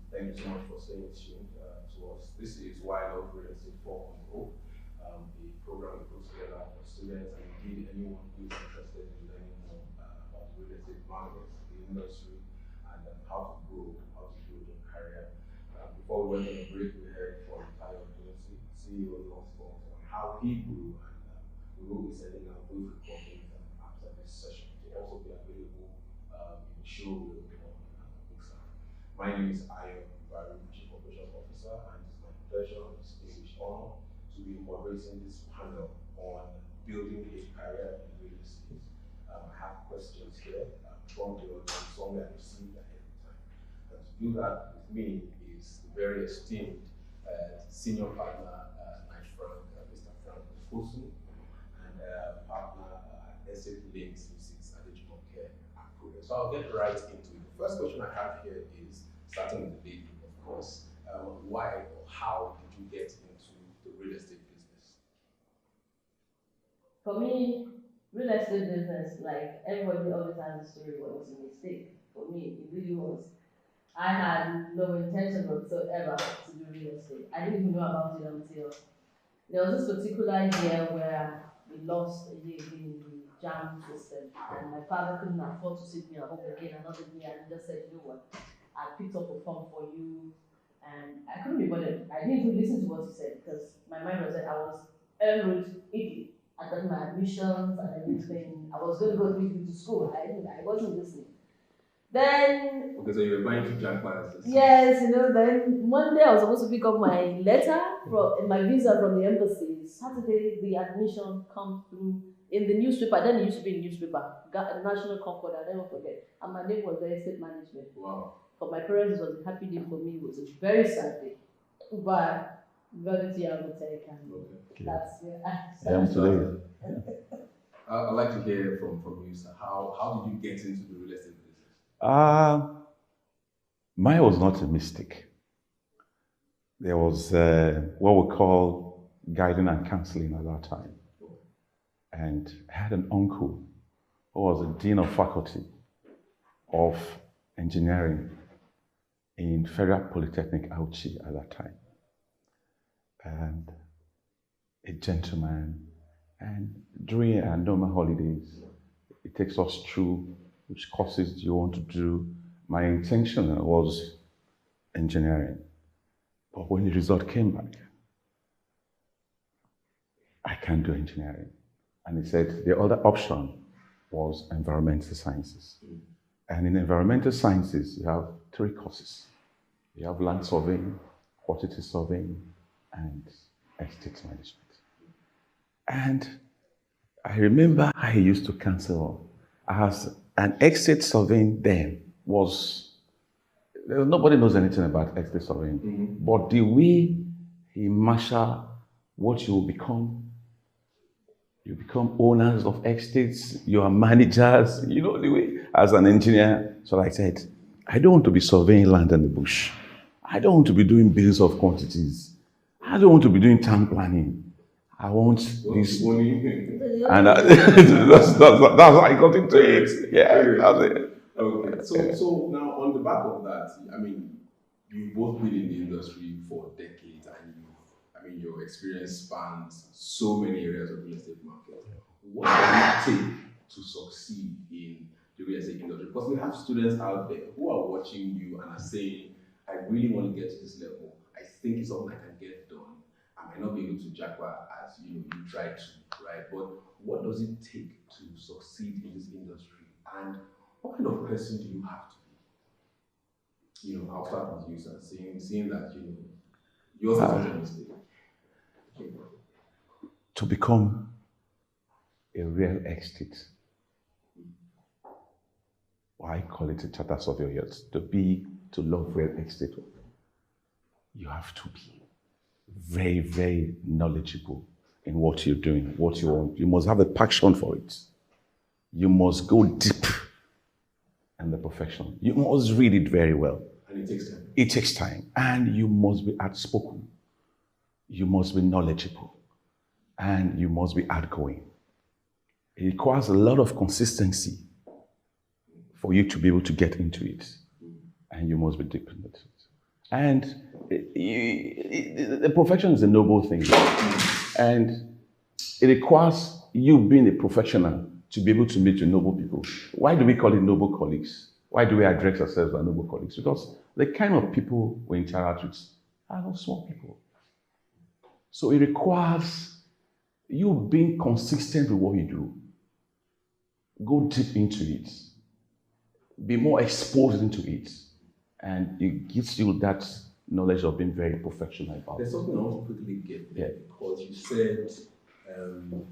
Thank you so much for staying tuned to us. This is Why I Love Real Estate 4.0, a program we put together for students and indeed anyone who is interested in learning more about the real estate market, the industry, and how to grow, how to build your career. Before we went on a break, we heard from Tayo Adejumoke, CEO of Northcourt, on how he grew, and we will be sending out those recordings after this session to also be available in the showroom on Pixar. My name is Ibaru, Chief Operations Officer, and it's my pleasure and distinguished honor to be moderating this panel on building a career in real estate. I have questions here from the audience, some that I received ahead of time. And to do that with me is the very esteemed senior partner, Mr. Frank Okosun, and partner Estate Links, Mrs. Adejumoke, Akure. So I'll get right into it. The first question I have here is, starting with the lady, of course, why or how did you get into the real estate business? For me, real estate business, like everybody always has a story, but it was a mistake. For me, it really was. I had no intention whatsoever to do real estate. I didn't even know about it until there was this particular year where we lost a year in the JAM system, and my father couldn't afford to sit me at home again another year, and he just said, you know what, I picked up a form for you, and I couldn't be bothered. I didn't even listen to what he said because my mind was that I was en route to Italy. I got my admissions and everything. I was going to go to Italy to school. I wasn't listening. Then, okay, so you were going to jump classes. Yes, then one day I was supposed to pick up my letter from my visa from the embassy. Saturday, the admission come through in the newspaper. Then it used to be in the newspaper, got a National Concord, I'll never forget. And my name was there, estate management. Wow. For my parents, it was a happy day. For me, it was a very sad day. But got into Yamutech, and that's where I started. I'd like to hear from you, sir. How did you get into the real estate business? Mine was not a mistake. There was what we call guiding and counseling at that time. And I had an uncle who was a dean of faculty of engineering in Federal Polytechnic Auchi at that time. And a gentleman. And during our normal holidays, it takes us through which courses do you want to do. My intention was engineering. But when the result came back, I can't do engineering. And he said the other option was environmental sciences. And in environmental sciences, you have 3 courses. You have land surveying, quantity surveying, and estate management. And I remember I used to cancel as an estate surveying then was, nobody knows anything about estate surveying, but the way he marshal what you will become, you become owners of estates, you are managers, the way, as an engineer. So I said, I don't want to be surveying land in the bush. I don't want to be doing bills of quantities. I don't want to be doing town planning. I want this. And that's how I got into it. Yeah, that's it. Okay, so now on the back of that, you've both been in the industry for decades, and your experience spans so many areas of the real estate market. What does it take to succeed in the real estate industry? Because we have students out there who are watching you and are saying, I really want to get to this level. I think it's something I can get done. I might not be able to jackpot as you try to, right? But what does it take to succeed in this industry? And what kind of person do you have to be? I'll start with you, sir, seeing that yours is not a mistake. Okay. To become a real estate, I call it a charter surveyor, to love real estate, you have to be very, very knowledgeable in what you're doing, what you want. You must have a passion for it. You must go deep in the profession. You must read it very well. And it takes time. It takes time. And you must be outspoken. You must be knowledgeable. And you must be outgoing. It requires a lot of consistency for you to be able to get into it. And you must be deep in it. And the profession is a noble thing. And it requires you being a professional to be able to meet with noble people. Why do we call it noble colleagues? Why do we address ourselves as noble colleagues? Because the kind of people we interact with are not small people. So it requires you being consistent with what you do. Go deep into it. Be more exposed into it. And it gives you that knowledge of being very professional about it. There's something I want to quickly get there, because you said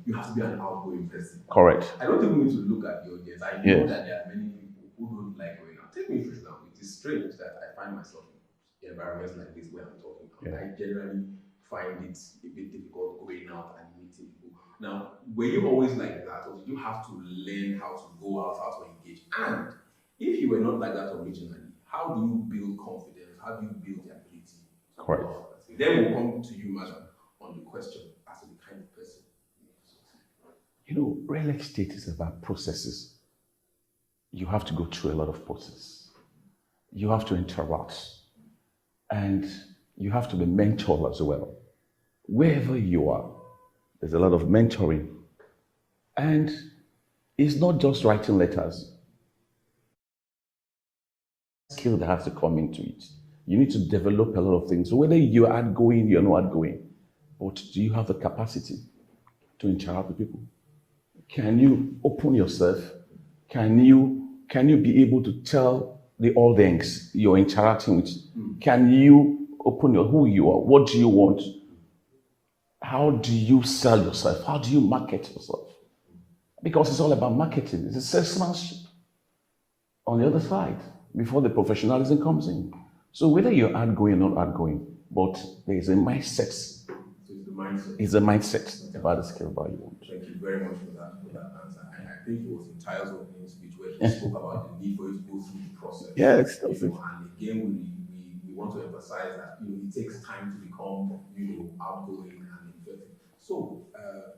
you have to be an outgoing person. Correct. I don't think we need to look at the audience. I know that there are many people who don't like going out. Take me for example. It is strange that I find myself in environments like this where I'm talking. I generally find it a bit difficult going out and meeting people. Now, were you always like that, or did you have to learn how to go out, how to engage? And if you were not like that originally, how do you build confidence? How do you build the ability? Correct. Then we'll come to you, madam, on the question as to the kind of person. You know, real estate is about processes. You have to go through a lot of processes. You have to interact. And you have to be mentored as well. Wherever you are, there's a lot of mentoring. And it's not just writing letters. Skill that has to come into it. You need to develop a lot of things. So whether you're outgoing, you're not outgoing, but do you have the capacity to interact with people? Can you open yourself? Can you be able to tell the audience you're interacting with? Can you open your who you are? What do you want? How do you sell yourself? How do you market yourself? Because it's all about marketing. It's a salesmanship on the other side before the professionalism comes in. So whether you're outgoing or not outgoing, but there is a mindset. So it's the mindset. It's a mindset about the skill that you want. Thank you very much for that answer. And I think it was in Tyler's opening speech where he spoke about the need for you to go through the process. Yes, and again, we want to emphasize that it takes time to become outgoing and effective. So,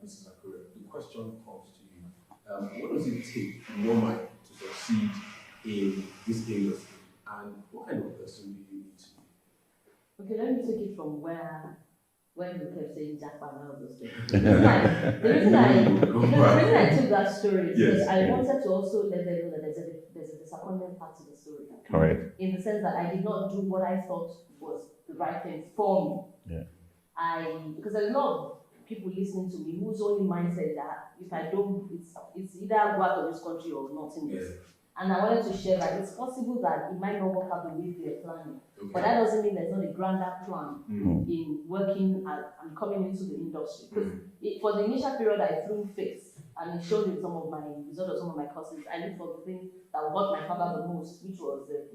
Mrs. Akure, the question comes to you. What does it take in your mind to succeed in this industry? And what kind of person do you need to be? Okay, let me take it from when you kept saying Japan and all those things. The reason I took that story is because I wanted to also let them know that there's a disappointment part to the story. Correct. In the sense that I did not do what I thought was the right thing for me. Yeah. Because there's a lot of people listening to me whose only mindset that if I don't, it's either go out of this country or not in this. And I wanted to share that it's possible that it might not work out the way they're planning. Okay. But that doesn't mean there's not a grander plan in working and coming into the industry. Because for the initial period, I threw face and it showed in some of my results of some of my courses. I looked for the thing that got my father the most, which was the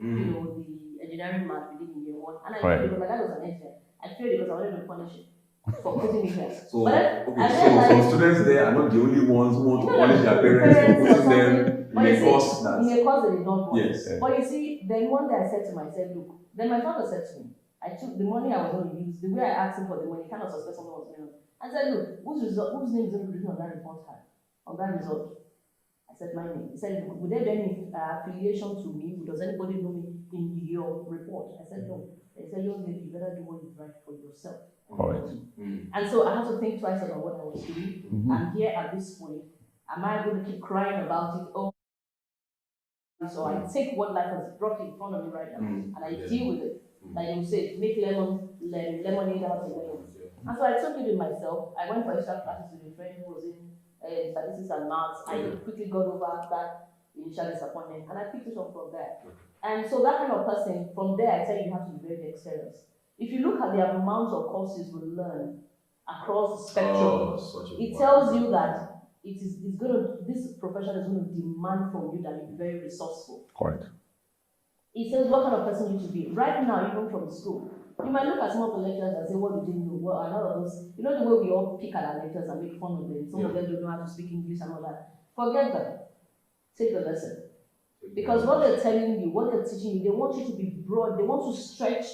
engineering math we did in year one. And I failed because my dad was an engineer. I failed because I wanted to punish him for putting me here. So, some students there are not the only ones who want to punish their parents for putting them in a course that they did not want. Yes. But you see, then one day I said to myself, look, then my father said to me, I took the money I was going to use, the way I asked him for the money, kind of suspect something was going on. I said, look, whose name is going to be written on that report card, on that result? I said, my name. He said, would there be any affiliation to me? Does anybody know me in your report? I said, no. They said, you better do what is right for yourself. All right. And so I had to think twice about what I was doing. And here at this point, am I going to keep crying about it? Oh, so I take what life has brought in front of me right now, and I deal with it. Like you say, make lemonade out of lemons. And so I took it with myself. I went for extra classes with a friend who was in statistics and maths. I quickly got over that initial disappointment, and I picked it up from there. And so that kind of person, from there, I tell you have to be very dexterous. If you look at the amount of courses we learn across the spectrum, it tells you that this profession is going to demand from you that you're very resourceful. Correct. It says what kind of person you should be. Right now, even from school, you might look at some of the lecturers and say, what you didn't know. Well, and all of those, the way we all pick at our lecturers and make fun of them. Some of them don't know how to speak English and all that. Forget them. Take the lesson. Because what they're telling you, what they're teaching you, they want you to be broad. They want to stretch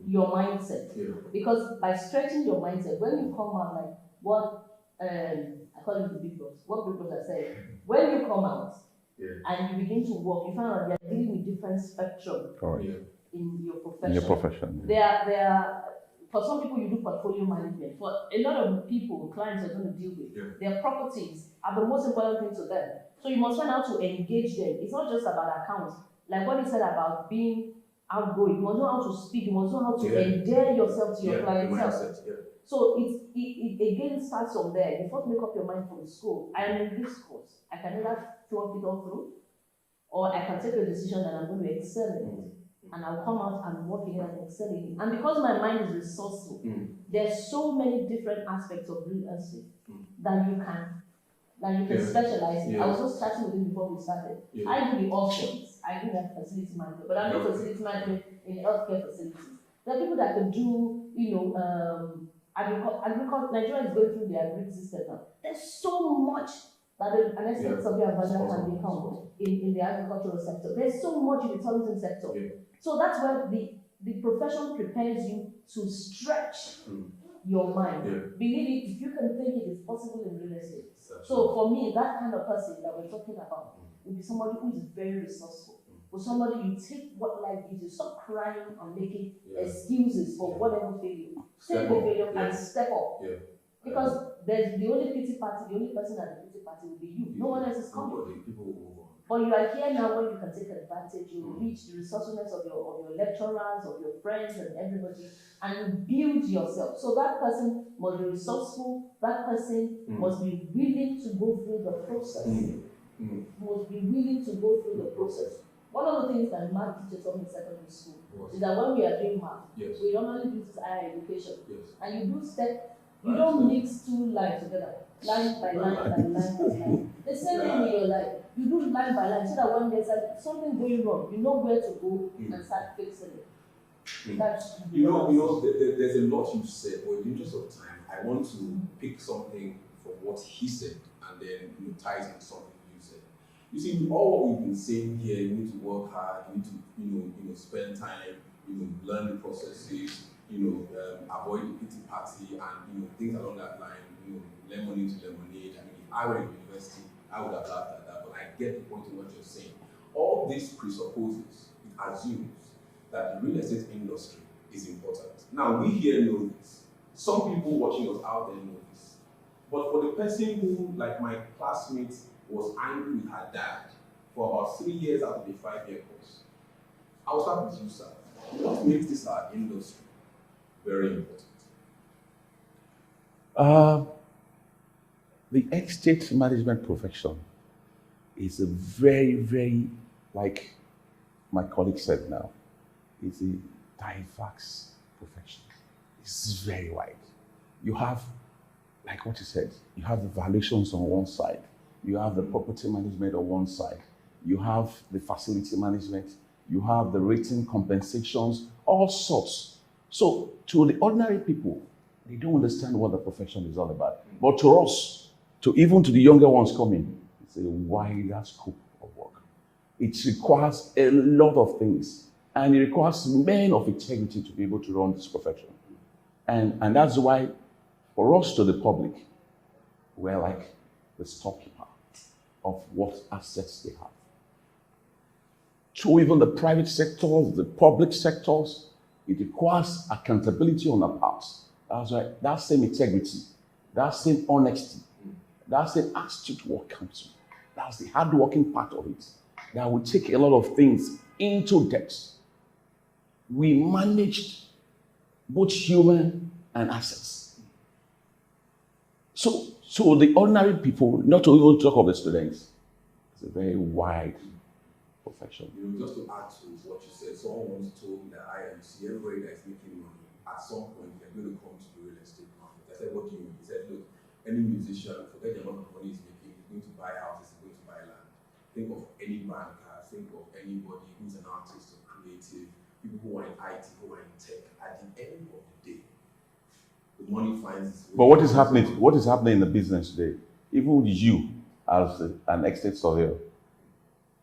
your mindset. Because by stretching your mindset, when you come out like what I call it the big boss. What big boss I say? When you come out and you begin to work, you find out you're dealing with different spectrum. in your profession. In your profession. There are, for some people you do portfolio management. For a lot of people, clients are going to deal with, their properties are the most important thing to them. So you must learn how to engage them. It's not just about accounts. Like what he said about being outgoing, you must know how to speak, you must know how to endear yourself to your clientele. So it again starts from there. You first make up your mind from school. I am in this course. I can either flunk it all through, or I can take a decision that I'm going to excel in it. And I'll come out and work in it and excel in it. And because my mind is resourceful, there's so many different aspects of real estate that you can specialize in. I was just chatting with him before we started. I do the auctions. I do that facility management, but I'm not facility management in healthcare facilities. There are people that can do, agriculture. Nigeria is going through the agri system now. There's so much that an estate surveyor advisor can become in the agricultural sector. There's so much in the tourism sector. So that's where the profession prepares you to stretch your mind. Believe it, if you can think it is possible in real estate. So for me, that kind of person that we're talking about would be somebody who is very resourceful. For somebody, you take what life gives you, stop crying and making excuses for whatever failure. Take the failure and step up. Because there's the only pity party, the only person at the pity party will be you. No one else is coming. People will move on. But you are here now when you can take advantage, you reach the resourcefulness of your lecturers, of your friends and everybody, and you build yourself. So that person must be resourceful, that person must be willing to go through the process. Must be willing to go through the process. One of the things that math teachers taught me in secondary school is that when we are doing math, we normally do this higher education. And you do step, you don't mix two lines together, line by line by line by line. The same thing in your life. You do line by line so that when there's something going wrong, you know where to go and start fixing it. That's there's a lot you said, but in the interest of time, I want to pick something from what he said and then tie it into something you said. You see, all what we've been saying here, you need to work hard, you need to spend time, learn the processes, avoid the pity party and things along that line, lemon into lemonade. I mean, if I were in university, I would have laughed at that, but I get the point of what you're saying. All this presupposes, it assumes that the real estate industry is important. Now, we here know this. Some people watching us out there know this. But for the person who, like my classmate, was angry with her dad for about 3 years out of the 5-year course, I'll start with you, sir. What makes this our industry very important? The estate management profession is a very, very, like my colleague said now, it's a diverse profession. It's very wide. You have, like what you said, you have the valuations on one side, you have the property management on one side, you have the facility management, you have the rating compensations, all sorts. So to the ordinary people, they don't understand what the profession is all about. But to us, even to the younger ones coming, it's a wider scope of work. It requires a lot of things, and it requires men of integrity to be able to run this profession. And that's why, for us to the public, we're like the storekeeper of what assets they have. To even the private sectors, the public sectors, it requires accountability on our part. That's why that same integrity, that same honesty, that same astute work council, that's the hard-working part of it. That will take a lot of things into depth. We managed both human and assets. So the ordinary people, not to even talk of the students, it's a very wide profession. Just to add to what you said, someone once told me that you see everybody that is making money, at some point they're going to come to the real estate market. I said, what do you mean? He said, look, any musician, forget the amount of money he's making, he's going to buy houses, he's going to buy land. Think of any banker, think of anybody who's an artist or creative, people who are in IT, who are in tech. At the end of the day, the money finds its way. But what is happening? What is happening in the business today? Even with you as an estate surveyor,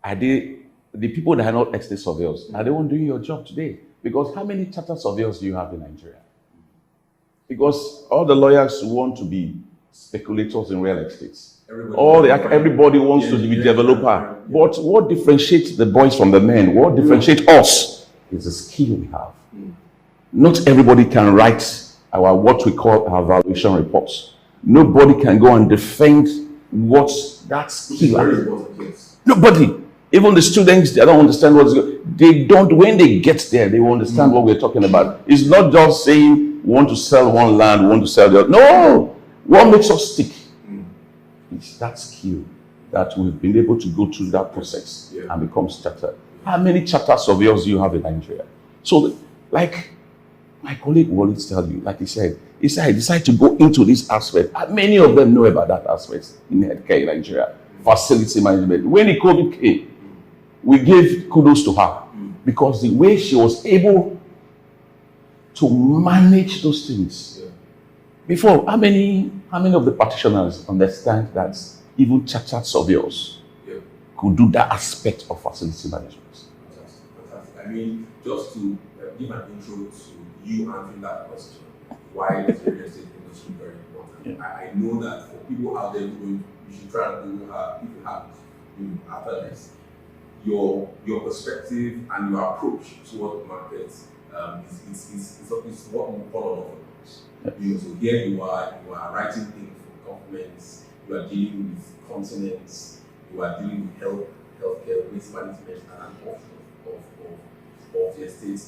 are they the people that are not estate surveyors? Are they one doing your job today? Because how many chartered surveyors do you have in Nigeria? Because all the lawyers want to be speculators in real estate. Everybody wants to be developer. But what differentiates the boys from the men? What differentiates us It's a skill we have. Not everybody can write our what we call our evaluation reports. Nobody can go and defend what that skill. Very important, yes. Nobody. Even the students, they don't understand what's going. They don't. When they get there, they will understand what we're talking about. It's not just saying we want to sell one land, we want to sell the other. No. What makes us stick? It's that skill that we've been able to go through that process and become chartered. How many charter surveyors do you have in Nigeria? So, like my colleague will always tell you, like he said, I decided to go into this aspect. Many of them know about that aspect in healthcare in Nigeria, facility management. When the COVID came, we gave kudos to her because the way she was able to manage those things. Before, how many of the practitioners understand that even chartered surveyors could do that aspect of facility management? Fantastic. I mean, just to give an intro to you answering that question, why is the real estate industry very important? I know that for people out there who you should try and do, if you have, after this, your perspective and your approach toward the market is what we call on offer. So here you are writing things for governments, you are dealing with continents, you are dealing with healthcare, waste management, and of the estate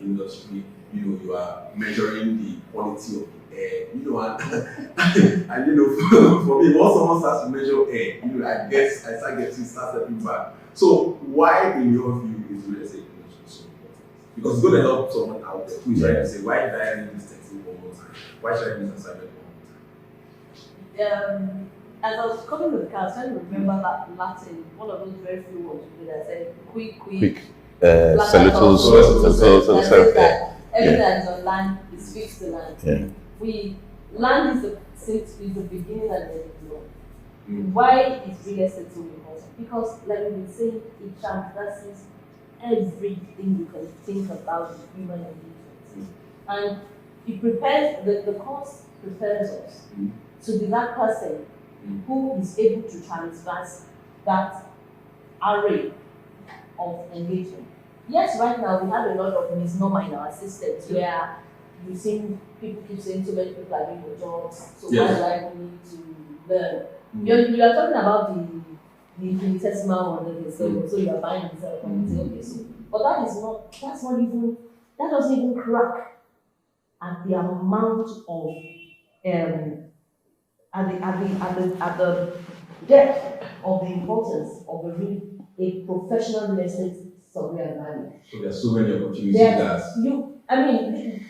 industry. You are measuring the quality of the air. And for me, once someone starts to measure air, I start stepping back. So why, in your view, is real estate industry so important? Because it's going to help someone out there who is trying to say, why did I read this text one more time? Why should I do this assignment one more time? As I was coming to the car, I was trying to remember that Latin, one of those very few words that said quick. Everything that is on land is fixed to land. Land is the beginning and the end. Why is real estate so important? Because, like we've been saying, it transverses everything you can think about the human engagement. And it prepares, the course prepares us to be that person who is able to transverse that array of engagement. Yes, right now we have a lot of misnomer in our systems where you see people keep saying so many people are doing the jobs, so why do I need to learn? You are talking about the infinitesimal one, so you are buying and selling. But that doesn't even crack at the amount of at the depth of the importance of a professional real estate surveyor value. So there are so many opportunities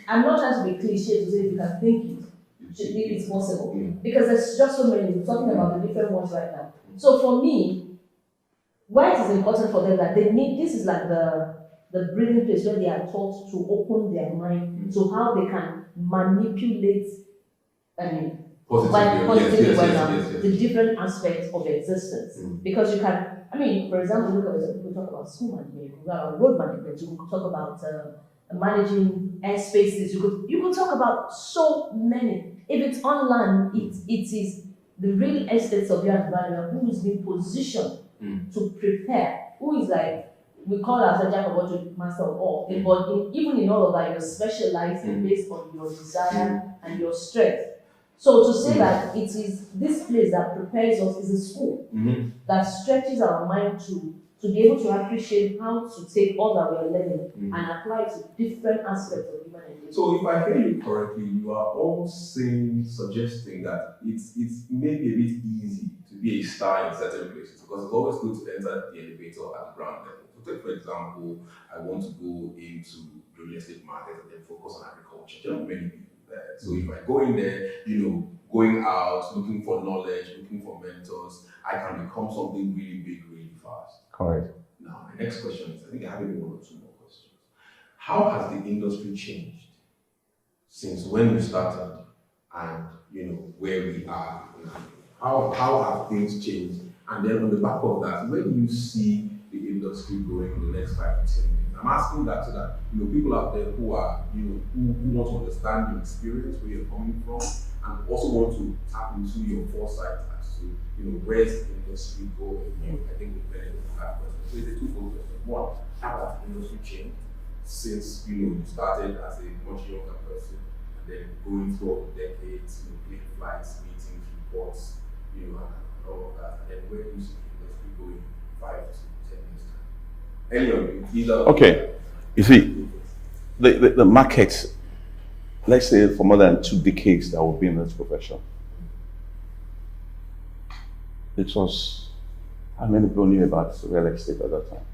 I'm not trying to be cliche to say if you can think it, it's possible. Because there's just so many. We're talking about the different ones right now. So for me, why it is important for them that they need, this is like the breathing place where they are taught to open their mind to how they can manipulate positively the different aspects of existence. Because you can, for example, we talk about school management, you can talk about road management, you can talk about managing airspaces, you could talk about so many. If it's on land, it is the real estate surveyor and valuer who is being positioned to prepare, who is like, we call ourselves jack of all trades, master of all. But even in all of that, you're specializing based on your desire and your strength. So to say that it is this place that prepares us is a school that stretches our mind to be able to appreciate how to take all that we are learning and apply it to different aspects of human engagement. So if I hear you correctly, you are all suggesting that it's maybe a bit easy to be a star in certain places because it's always good to enter the elevator at the ground level. So take, for example, I want to go into the real estate market and then focus on agriculture. There are many people there. So if I go in there, going out, looking for knowledge, looking for mentors, I can become something really big, really fast. Correct. Now, my next question is, I think I have maybe one or two more questions. How has the industry changed since when you started and, where we are now? How have things changed? And then on the back of that, where do you see the industry going in the next 5 to 10 years? I'm asking that so that people out there who are who want to understand your experience, where you're coming from, and also want to tap into your foresight as to where's the industry going. I think we're very able to have questions. So it's a twofold question. One, how has the industry changed? since you started as a much younger person, and then going through decades, playing flights, meetings, reports, and all of that, and then where do you see the industry going 5 to 10 years time? Any of you, either. Okay, you see, the market, let's say for more than 2 decades that we've been in this profession, it was, how many people knew about real estate at that time?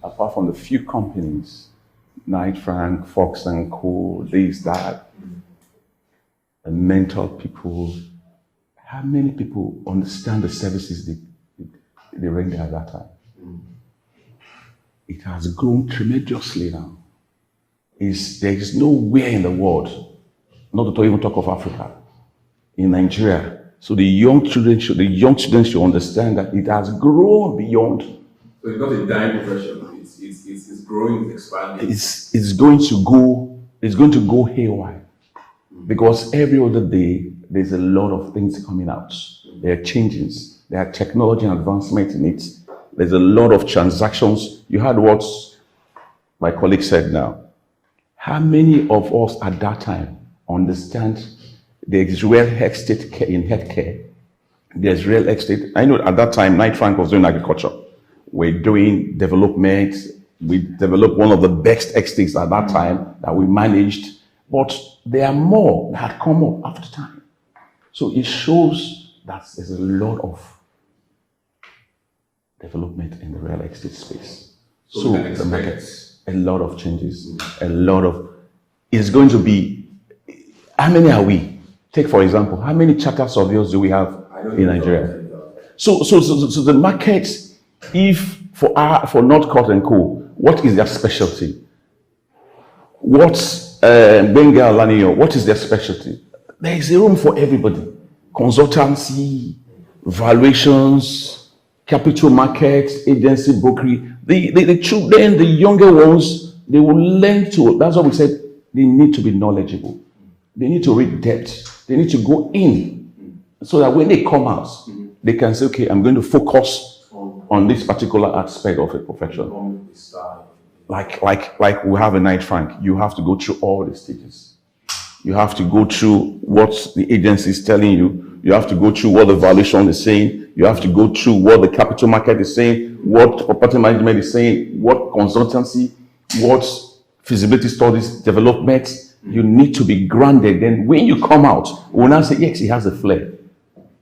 Apart from the few companies, Knight Frank, Fox and Co, this, that, the mentor people, how many people understand the services they render at that time? It has grown tremendously now. There is nowhere in the world, not to even talk of Africa, in Nigeria. So the young students should understand that it has grown beyond. So it's not a dying profession. It's growing, it's expanding. It's going to go haywire. Because every other day there's a lot of things coming out. There are changes. There are technology and advancement in it. There's a lot of transactions. You heard what my colleague said now. How many of us at that time understand there's real estate in healthcare? There's real estate. I know at that time, Knight Frank was doing agriculture. We're doing development. We developed one of the best estates at that time that we managed. But there are more that had come up after time. So it shows that there's a lot of development in the real estate space. So the market, a lot of changes, it's going to be, how many are we? Take for example, how many charter surveyors do we have in Nigeria? So the market, if for Northcourt and Co, what is their specialty? What's Bengal Lanio, what is their specialty? There is a room for everybody. Consultancy, valuations, capital markets, agency brokery. The children, the younger ones, they will learn to, that's what we said, they need to be knowledgeable. They need to read depth. They need to go in so that when they come out, they can say, okay, I'm going to focus on this particular aspect of a profession. Like we have a Knight Frank, you have to go through all the stages. You have to go through what the agency is telling you. You have to go through what the valuation is saying. You have to go through what the capital market is saying, what property management is saying, what consultancy, what feasibility studies, development. You need to be grounded. Then when you come out, we'll now say, yes, he has a flair.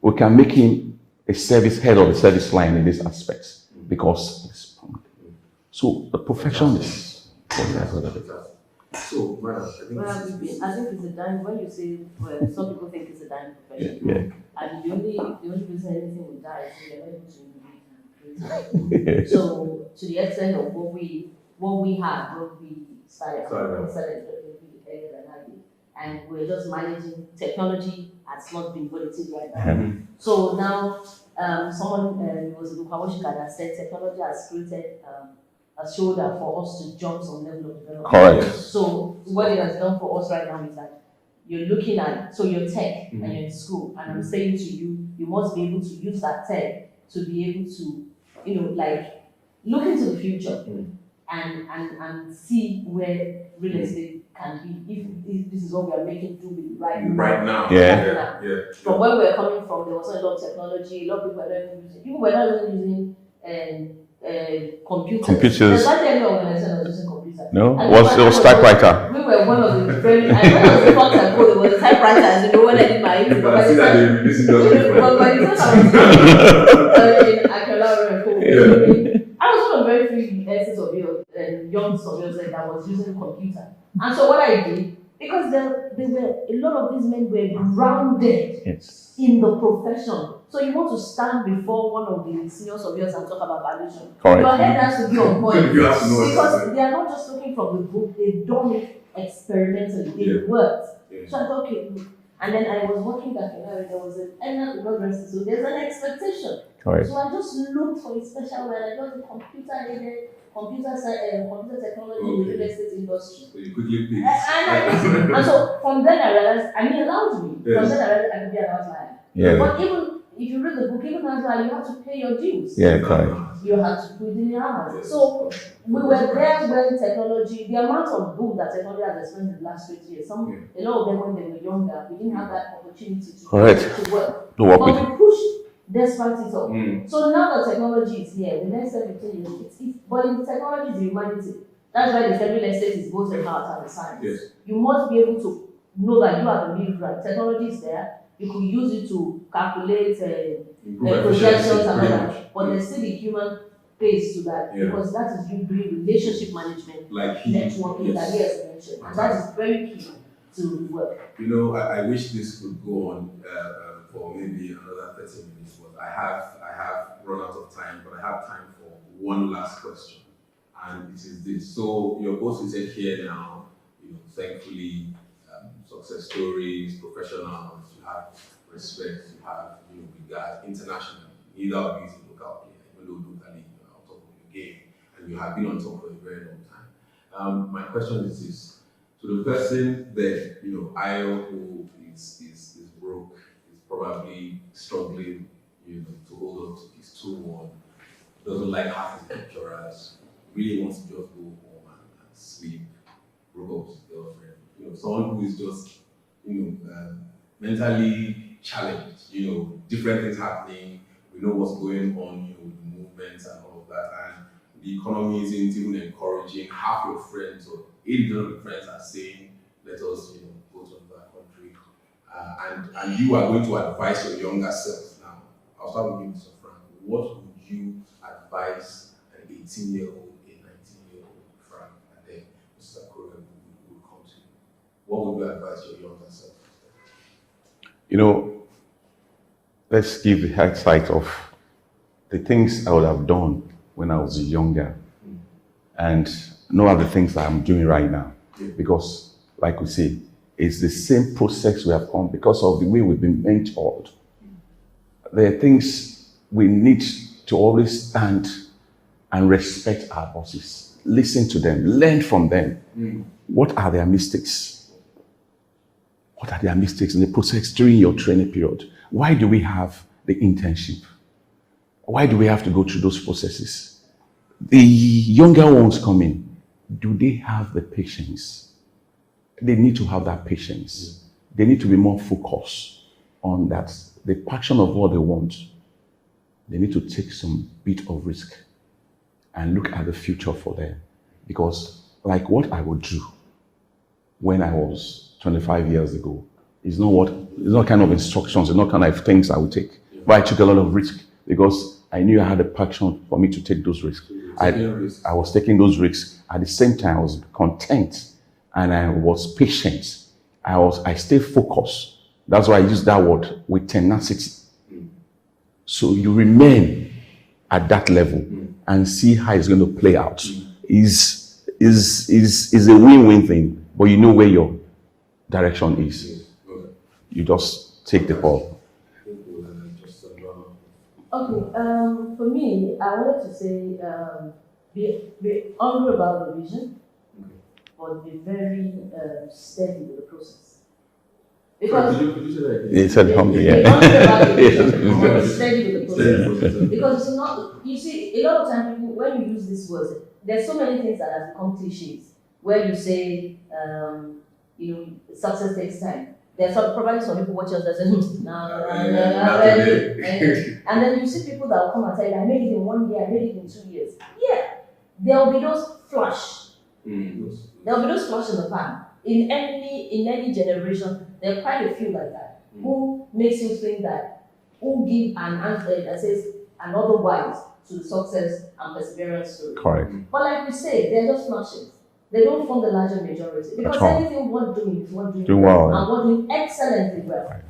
We can make him a service head of the service line in these aspects because it's so the profession is. So, madam, I think it's a dime. When you say, well, some people think it's a dime profession, and the only reason anything will die is you're able to innovate and create. So, to the extent of what we had when we started earlier than I did, and we're just managing technology has not been volatile right now. So now, someone was in Ukawashika that said technology has created a shoulder for us to jump some level of development. Correct. So what it has done for us right now is that you're looking at, so you're tech and you're in school, and I'm saying to you, you must be able to use that tech to be able to, like, look into the future and see where real estate can be, if this is what we are making do with right now. Yeah. From where we're coming from, there was a lot of technology, a lot of people were not even using computers. There's not any organization that was using computers. No, it was typewriter. We were one of the very, I know it was the Fox and Co, it was the typewriters, when I did my You can see that they release it. But by the time I was in Akure and Co, I was one of the very few young surveyors that was using a computer. And so what I did, because a lot of these men were grounded in the profession. So you want to stand before one of the senior surveyors and talk about valuation. Correct. Your head has to be on point. Because they are not just looking from the book, they've done it experimentally, they worked. So I thought, okay, and then I was working back in there was so there's an expectation. Correct. So I just looked for a special way, I got the computer technology in the real estate industry. So you quickly pick. And so from then I realized, it allowed me. From then I realized I could be an outlier. Yeah. But even if you read the book, even as well, you have to pay your dues. Yeah, correct. You have to put in your hours. So we were there when technology, the amount of boom that technology has experienced in the last 20 years, a lot of them when they were younger, we didn't have that opportunity to work. To work but with we pushed despite it all. So now that technology is here, the next 17 years, but in technology is humanity. That's why the real estate is both the art and the science. Yes. You must be able to know that you are the lead right. Technology is there. You could use it to calculate projections and all that. But there's still the human face to that because that is you doing relationship management, like networking that he has mentioned. And that is very key to work. You know, I wish this could go on for maybe another 30 minutes, but I have run out of time, but I have time for one last question. And it is this. So you're both seated here now, you know, thankfully, success stories, professionals, you have respect, you have, you know, regard internationally. Neither of you is a local player, even though locally you're on top of your game, and you have been on top for a very long time. My question is this. So the person there, you know, Ayo, who is broke, is probably struggling, you know, to hold on to his 2-1, doesn't like half his lecturers, really wants to just go home and sleep, broke up with his girlfriend. You know, someone who is just, you know, mentally challenged, you know, different things happening, we know what's going on, you know, with the movements and all of that, and the economy isn't even encouraging. Half your friends or 80% of your friends are saying, let us, you know, go to another country. And you are going to advise your younger self now. I'll start with you, Mr. Frank. What would you advise an 18-year-old, a 19-year-old Frank, and then Mr. Akure will come to you? What would you advise your younger self? You know, let's give the hindsight of the things I would have done when I was younger and no other things that I'm doing right now. Because, like we say, it's the same process we have come because of the way we've been mentored. There are things we need to always stand and respect our bosses. Listen to them, learn from them. What are their mistakes? What are their mistakes in the process during your training period? Why do we have the internship? Why do we have to go through those processes? The younger ones coming, do they have the patience? They need to have that patience. They need to be more focused on that, the passion of what they want. They need to take some bit of risk and look at the future for them. Because like what I would do when I was 25 years ago is not kind of instructions, it's not kind of things I would take. But I took a lot of risk because I knew I had a passion for me to take those risks. I was taking those risks. At the same time, I was content and I was patient. I stayed focused. That's why I use that word with tenacity. So you remain at that level and see how it's going to play out. Is a win-win thing, but you know where your direction is. You just take the ball. Okay, for me, I wanted to say be hungry about the vision, but be very steady with the process. Because could you say that again? He said hungry, be hungry about the vision, but be steady with the process. Because it's not, you see, a lot of times people, when you use these words, there's so many things that have become cliches. Where you say, you know, success takes time. There's probably some people watching us that say, and then you see people that will come and tell you, I made it in 1 year, I made it in 2 years. Yeah, there will be those flash. There will be those flash in the pan. In any generation, there are quite a few like that. Who makes you think that, who give an answer that says another wise to the success and perseverance story. Correct. But like we say, they're just flashes. They don't form the larger majority. Because anything worth doing is worth doing well. And worth doing excellently well. Right.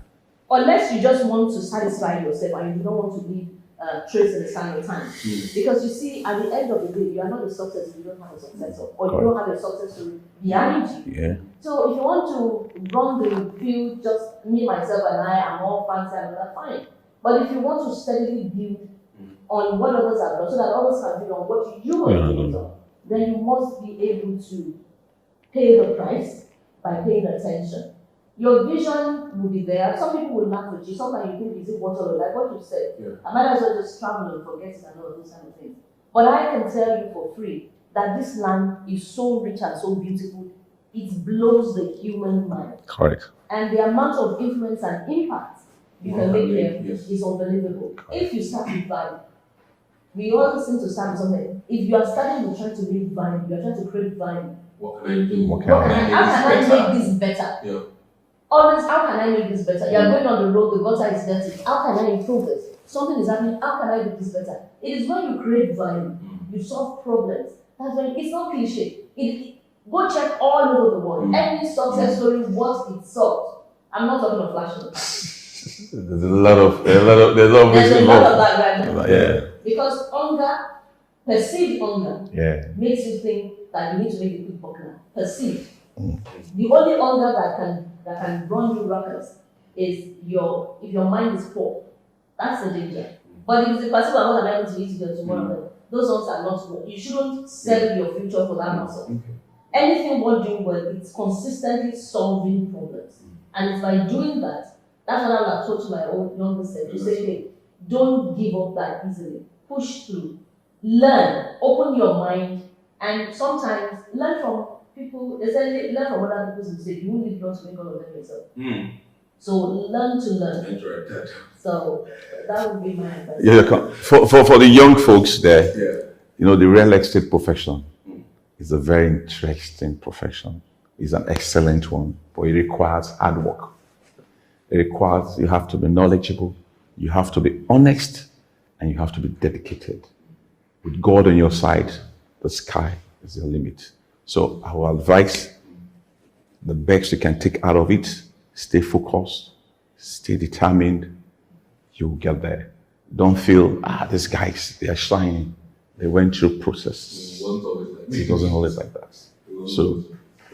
Unless you just want to satisfy yourself and you don't want to leave trace in the sand of time. Because you see, at the end of the day, you are not a success if you don't have a successor. Or you don't have a success story behind you. Yeah. So if you want to run the field, just me, myself, and I am all fancy and that's fine. But if you want to steadily build on what others have done, so that others can build on what you are doing, then you must be able to pay the price by paying attention Your vision will be there. Some people will laugh at you. Sometimes you think, is it water? Like what you said. Yeah. I might as well just travel and forget it and all those kind of things. But I can tell you for free that this land is so rich and so beautiful, it blows the human mind. Correct. And the amount of influence and impact you can make here is unbelievable. Correct. If you start with value, we all seem to start with something. If you are starting with trying to make value, you are trying to create value. What can I do? What can I do? How can I make this better? Yeah. Always, how can I make this better? You are going on the road, the gutter is dirty. How can I improve this? Something is happening. How can I do this better? It is when you create value, you solve problems. That's when it's not cliche. Go check all over the world. Any success story, what it solved. I'm not talking of flash. There's a lot of there's always a lot of that right now. Yeah. Because hunger, perceived hunger, makes you think that you need to make a quick buck now. Perceived. The only hunger that can run you rockets is if your mind is poor. That's the danger. But if it's a perceived and what am I going to eat today or tomorrow, those ones are not. You shouldn't sell your future for that muscle. Anything worth doing well, it's consistently solving problems. And it's by doing that, that's what I have taught to my own younger self. To say, hey, don't give up that easily. Push through. Learn. Open your mind. And sometimes learn from people, essentially learn from other people's mistakes. You won't live long to make all of them yourself. So learn to learn. So that would be my advice. Yeah, for the young folks there, the real estate profession is a very interesting profession. It's an excellent one, but it requires hard work. It requires you have to be knowledgeable, you have to be honest, and you have to be dedicated. With God on your side, the sky is the limit. So I will advise the best you can take out of it, stay focused, stay determined, you'll get there. Don't feel, these guys, they are shining. They went through processes. It wasn't always like that. So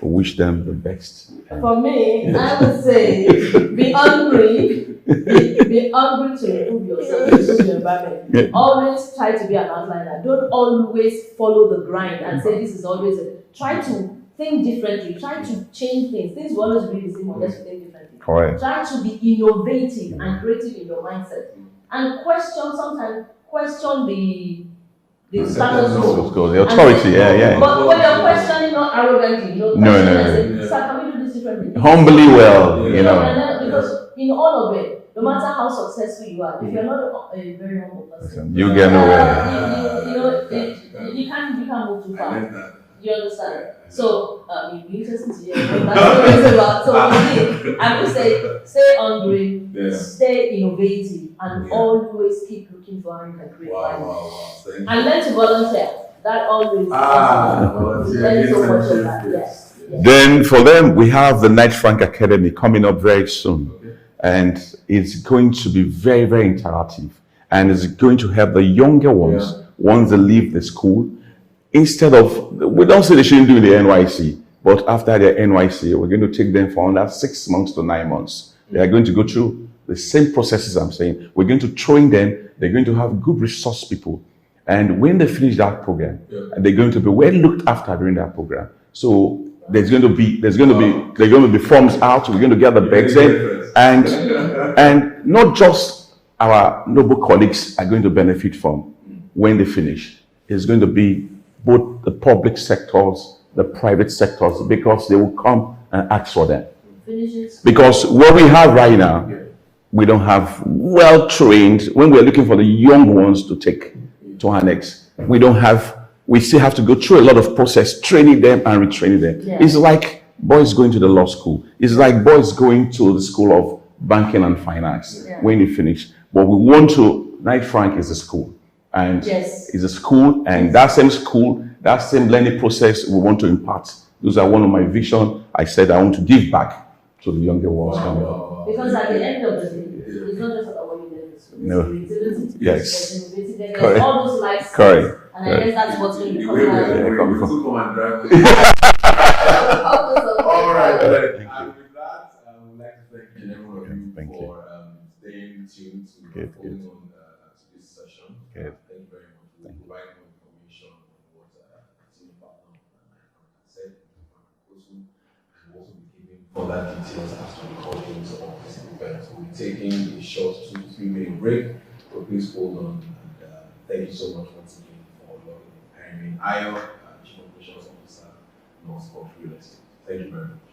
I wish them the best. For me, I would say be hungry. Be hungry to improve yourself, to improve your environment. Yeah. Always try to be an outliner. Don't always follow the grind and say this is always it. Try to think differently. Try to change things. Things will always be the same unless you think differently. Correct. Try to be innovative and creative in your mindset. And sometimes question the status quo. The authority, yeah. But when you're questioning, not arrogantly, No. Sir, can we do this differently? Humbly well, Because in all of it, no matter how successful you are, if you're not a very humble person, you get nowhere. You can't move too far. You understand? So it'd be interesting to hear what that's what it's about. So I would say stay hungry, stay innovative, and always keep looking for how you can create value. And learn to volunteer. That always learn so much of that. Yes. Then for them, we have the Knight Frank Academy coming up very soon. And it's going to be very, very interactive. And it's going to help the younger ones, once they leave the school. Instead of, we don't say they shouldn't do the NYC, but after their NYC, we're going to take them for under 6 months to 9 months. They are going to go through the same processes I'm saying. We're going to train them. They're going to have good resource people. And when they finish that program, they're going to be well looked after during that program. So there's going to be forms out. We're going to get the bags in, and not just our noble colleagues are going to benefit from when they finish. It's going to be both the public sectors, the private sectors, because they will come and ask for them. Because what we have right now, we don't have well-trained, when we're looking for the young ones to take to our next, we still have to go through a lot of process, training them and retraining them. Yeah. It's like boys going to the law school. It's like boys going to the school of banking and finance when they finish. But we want to, Knight Frank is a school. And it's a school, and that same school, that same learning process we want to impart. Those are one of my visions. I said I want to give back to the younger ones. Because at the end of the day, it's not just about what you learn in school. No. Yes. There's all those life skills. Correct. And I guess that's what's going to be coming out. All right. And with that, I would like to thank everyone of you for staying tuned to following on to this session. Thank you very much for providing more information on what senior partner said. Okosun will also be giving further details as to the contents of this event. We'll be taking a short 2 to 3 minute break, so please hold on. And thank you so much once again for logging in. Irene Ayo, Chief Operations Officer, Northcourt Real Estate. Thank you very much.